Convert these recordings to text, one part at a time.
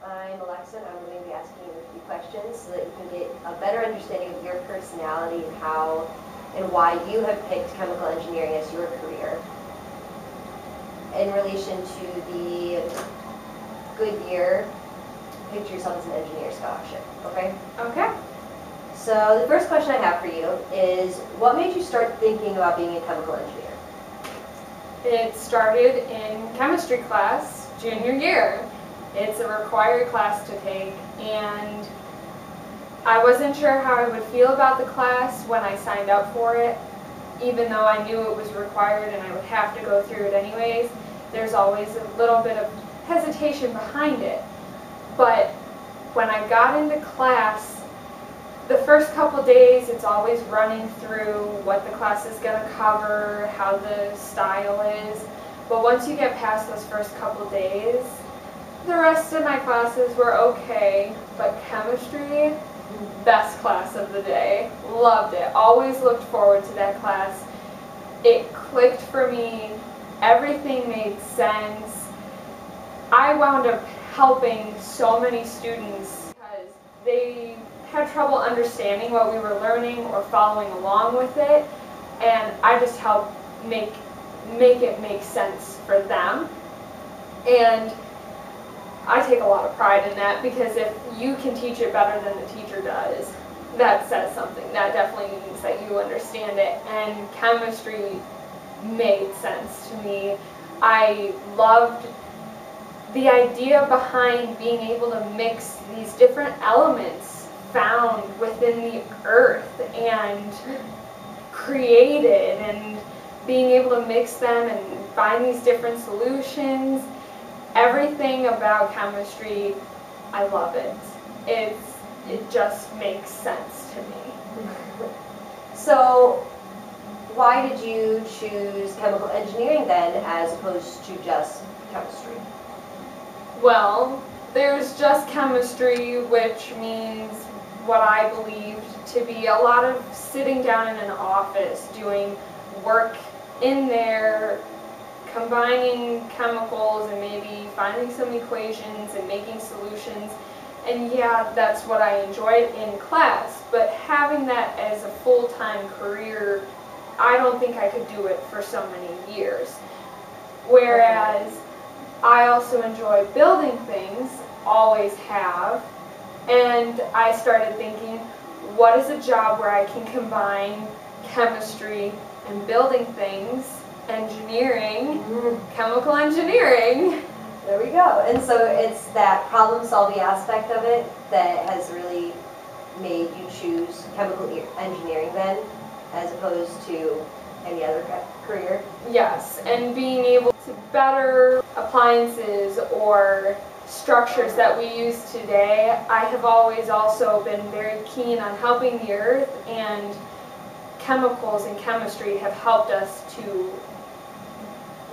I'm Alexa, and I'm going to be asking you a few questions so that you can get a better understanding of your personality and how and why you have picked chemical engineering as your career in relation to the Goodyear Picture Yourself as an Engineer scholarship. Okay? Okay. So the first question I have for you is, what made you start thinking about being a chemical engineer? It started in chemistry class junior year. It's a required class to take, and I wasn't sure how I would feel about the class when I signed up for it. Even though I knew it was required and I would have to go through it anyways, there's always a little bit of hesitation behind it. But when I got into class, the first couple days it's always running through what the class is going to cover, how the style is. But once you get past those first couple days, the rest of my classes were okay, but chemistry, best class of the day. Loved it. Always looked forward to that class. It clicked for me. Everything made sense. I wound up helping so many students because they had trouble understanding what we were learning or following along with it, and I just helped make it make sense for them. And I take a lot of pride in that, because if you can teach it better than the teacher does, that says something. That definitely means that you understand it, and chemistry made sense to me. I loved the idea behind being able to mix these different elements found within the earth and created, and being able to mix them and find these different solutions. Everything about chemistry, I love it. It just makes sense to me. So why did you choose chemical engineering then as opposed to just chemistry? Well, there's just chemistry, which means what I believed to be a lot of sitting down in an office doing work in there, combining chemicals and maybe finding some equations and making solutions. And yeah, that's what I enjoyed in class, but having that as a full-time career, I don't think I could do it for so many years. Whereas I also enjoy building things, always have, and I started thinking, what is a job where I can combine chemistry and building things, engineering, chemical engineering. There we go. And so it's that problem-solving aspect of it that has really made you choose chemical engineering then, as opposed to any other career? Yes, and being able to better appliances or structures that we use today. I have always also been very keen on helping the earth, and chemicals and chemistry have helped us to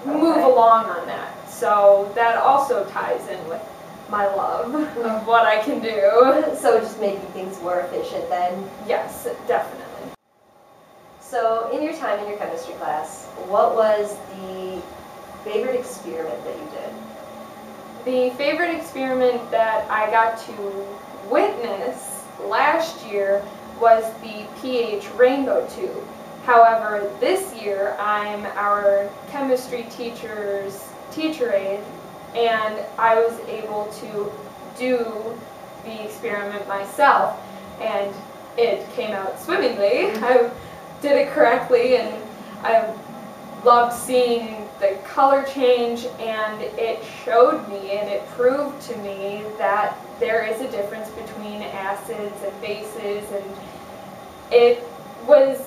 move along on that. So that also ties in with my love of what I can do. So just making things more efficient then? Yes, definitely. So in your time in your chemistry class, what was the favorite experiment that you did? The favorite experiment that I got to witness last year was the pH rainbow tube. However, this year I'm our chemistry teacher's teacher aide, and I was able to do the experiment myself, and it came out swimmingly. I did it correctly, and I loved seeing the color change, and it showed me and it proved to me that there is a difference between acids and bases, and it was,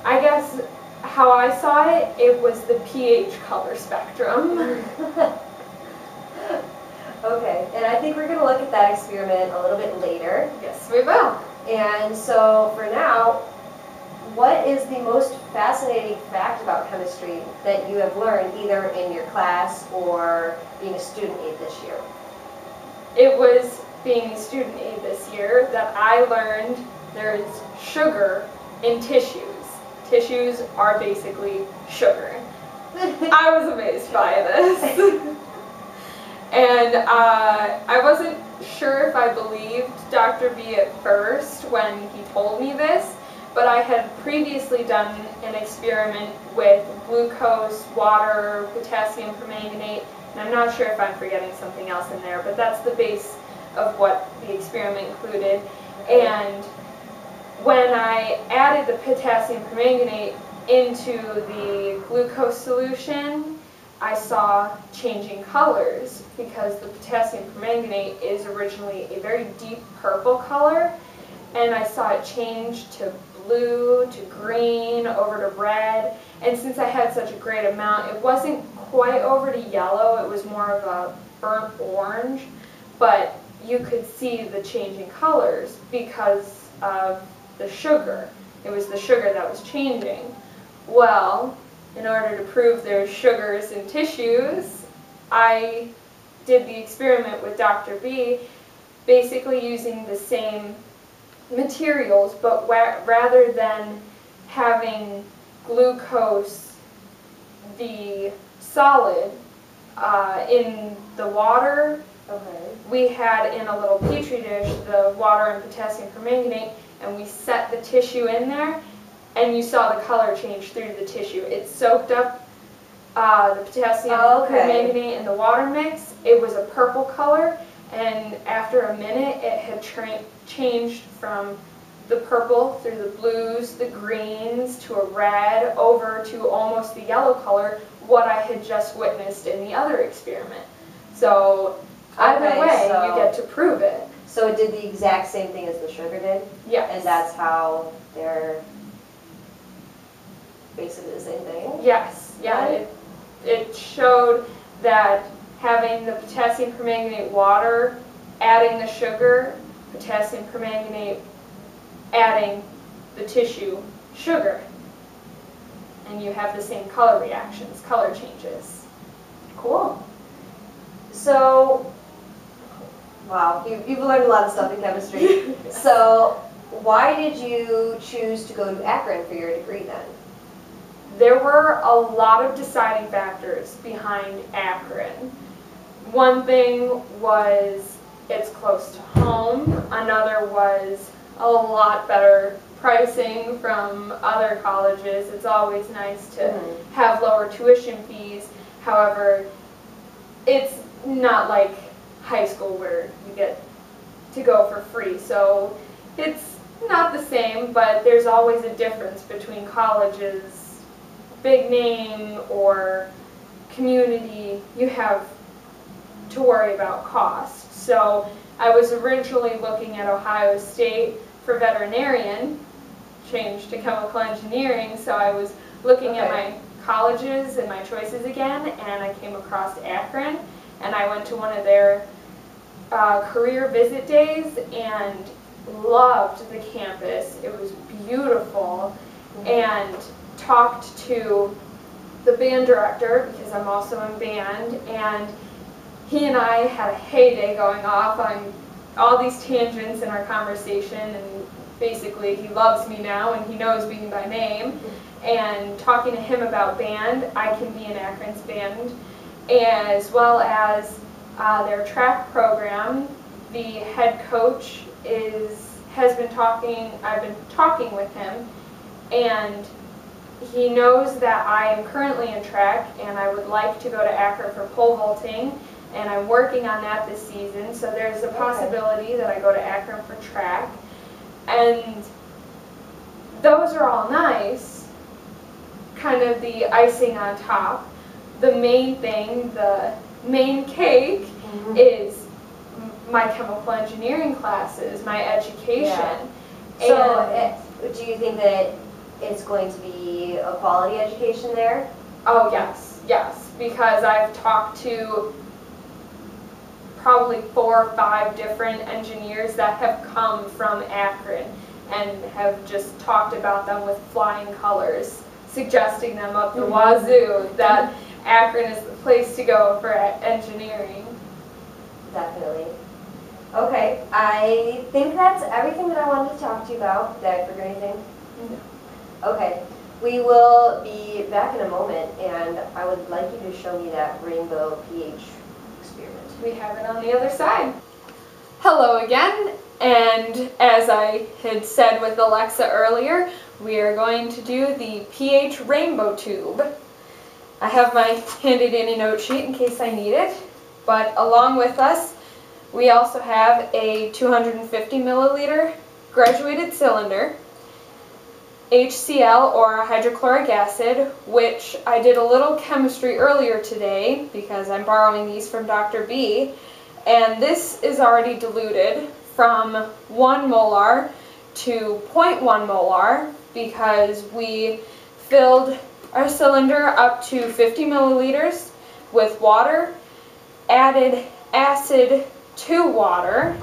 I guess, how I saw it, it was the pH color spectrum. Okay, and I think we're going to look at that experiment a little bit later. Yes, we will. And so for now, what is the most fascinating fact about chemistry that you have learned either in your class or being a student aide this year? It was being a student aide this year that I learned there is sugar in tissues. Tissues are basically sugar. I was amazed by this. And I wasn't sure if I believed Dr. B at first when he told me this, but I had previously done an experiment with glucose, water, potassium permanganate, and I'm not sure if I'm forgetting something else in there, but that's the base of what the experiment included. And when I added the potassium permanganate into the glucose solution, I saw changing colors because the potassium permanganate is originally a very deep purple color, and I saw it change to blue, to green, over to red, and since I had such a great amount, it wasn't quite over to yellow, it was more of a burnt orange, but you could see the changing colors because of the sugar. It was the sugar that was changing. Well, in order to prove there's sugars in tissues, I did the experiment with Dr. B, basically using the same materials, but rather than having glucose, the solid, in the water, we had in a little petri dish the water and potassium permanganate, and we set the tissue in there, and you saw the color change through the tissue. It soaked up the potassium permanganate in the water mix. It was a purple color, and after a minute it had changed from the purple through the blues, the greens, to a red, over to almost the yellow color, what I had just witnessed in the other experiment. So either way, you get to prove it. So it did the exact same thing as the sugar did? Yes. And that's how they're basically the same thing? Yes. Yeah. It showed that having the potassium permanganate water, adding the sugar, potassium permanganate, adding the tissue sugar, and you have the same color reactions, color changes. Cool. So, wow, you've learned a lot of stuff in chemistry. So, why did you choose to go to Akron for your degree then? There were a lot of deciding factors behind Akron. One thing was it's close to home. Another was a lot better pricing from other colleges. It's always nice to have lower tuition fees. However, it's not like high school where you get to go for free. So it's not the same, but there's always a difference between colleges, big name or community. You have to worry about cost. So I was originally looking at Ohio State for veterinarian, changed to chemical engineering, so I was looking at my colleges and my choices again, and I came across Akron, and I went to one of their career visit days and loved the campus. It was beautiful, and talked to the band director, because I'm also in band, and he and I had a heyday going off on all these tangents in our conversation, and basically he loves me now and he knows me by name. And talking to him about band, I can be in Akron's band, as well as their track program. The head coach I've been talking with him, and he knows that I am currently in track and I would like to go to Akron for pole vaulting, and I'm working on that this season, so there's a possibility that I go to Akron for track. And those are all nice, kind of the icing on top. The main thing, the main cake, is my chemical engineering classes, my education. Yeah. So do you think that it's going to be a quality education there? Oh yes, yes, because I've talked to probably 4 or 5 different engineers that have come from Akron and have just talked about them with flying colors, suggesting them up the wazoo that Akron is the place to go for engineering. Definitely. Okay, I think that's everything that I wanted to talk to you about. Did I forget anything? No. Okay, we will be back in a moment, and I would like you to show me that rainbow pH experiment. We have it on the other side. Hello again, and as I had said with Alexa earlier, we are going to do the pH rainbow tube. I have my handy dandy note sheet in case I need it, but along with us we also have a 250 milliliter graduated cylinder, HCl or hydrochloric acid, which I did a little chemistry earlier today because I'm borrowing these from Dr. B, and this is already diluted from 1 molar to 0.1 molar because we filled our cylinder up to 50 milliliters with water, added acid to water.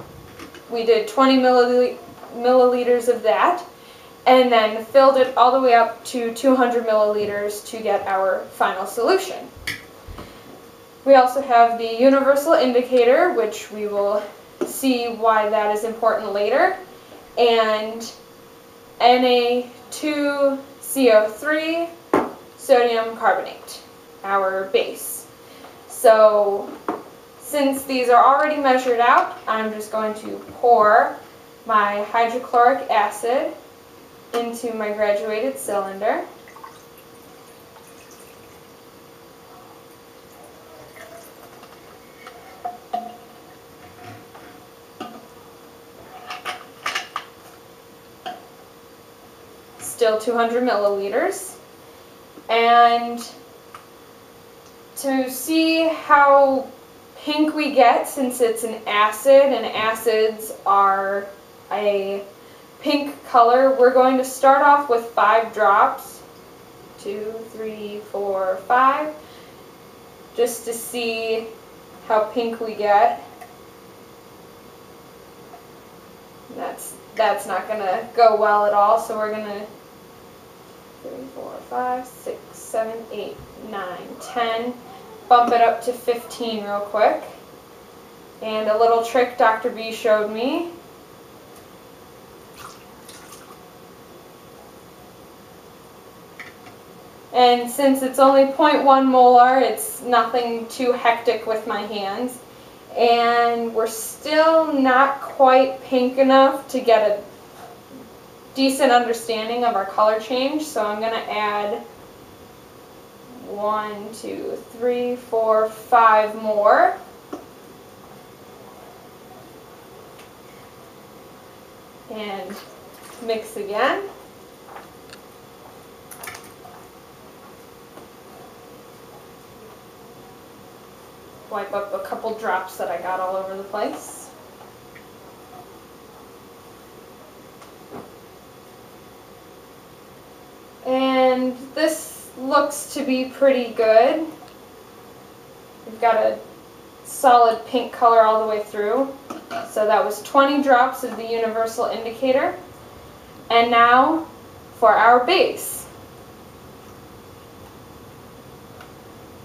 We did 20 milliliters of that, and then filled it all the way up to 200 milliliters to get our final solution. We also have the universal indicator, which we will see why that is important later, and Na2CO3 sodium carbonate, our base. So since these are already measured out, I'm just going to pour my hydrochloric acid into my graduated cylinder. Still 200 milliliters. And to see how pink we get, since it's an acid and acids are a pink color, we're going to start off with 5 drops. 2, 3, 4, 5. Just to see how pink we get. That's not going to go well at all, so we're going to 3, 4, 5, 6, 7, 8, 9, 10. Bump it up to 15 real quick. And a little trick Dr. B showed me. And since it's only 0.1 molar, it's nothing too hectic with my hands. And we're still not quite pink enough to get a decent understanding of our color change, so I'm going to add 1, 2, 3, 4, 5 more. And mix again. Wipe up a couple drops that I got all over the place. And this looks to be pretty good. We've got a solid pink color all the way through. So that was 20 drops of the universal indicator. And now for our base.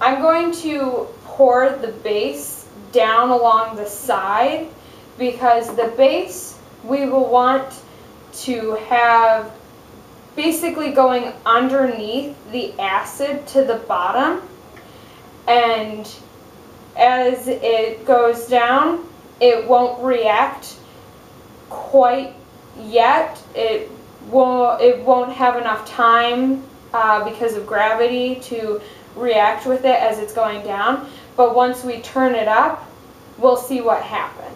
I'm going to pour the base down along the side because the base we will want to have basically going underneath the acid to the bottom, and as it goes down it won't react quite yet. It won't have enough time because of gravity to react with it as it's going down, but once we turn it up we'll see what happens.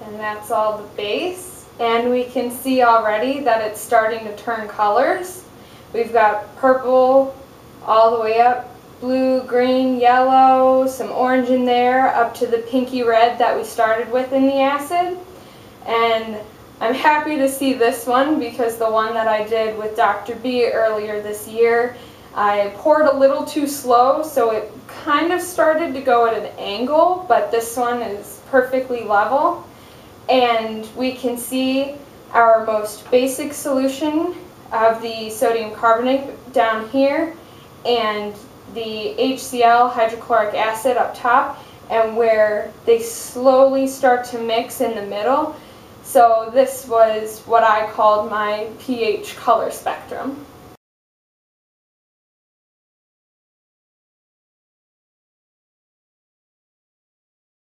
And that's all the base. And we can see already that it's starting to turn colors. We've got purple all the way up, blue, green, yellow, some orange in there, up to the pinky red that we started with in the acid. And I'm happy to see this one because the one that I did with Dr. B earlier this year, I poured a little too slow, so it kind of started to go at an angle, but this one is perfectly level. And we can see our most basic solution of the sodium carbonate down here and the HCl, hydrochloric acid, up top, and where they slowly start to mix in the middle. So this was what I called my pH color spectrum.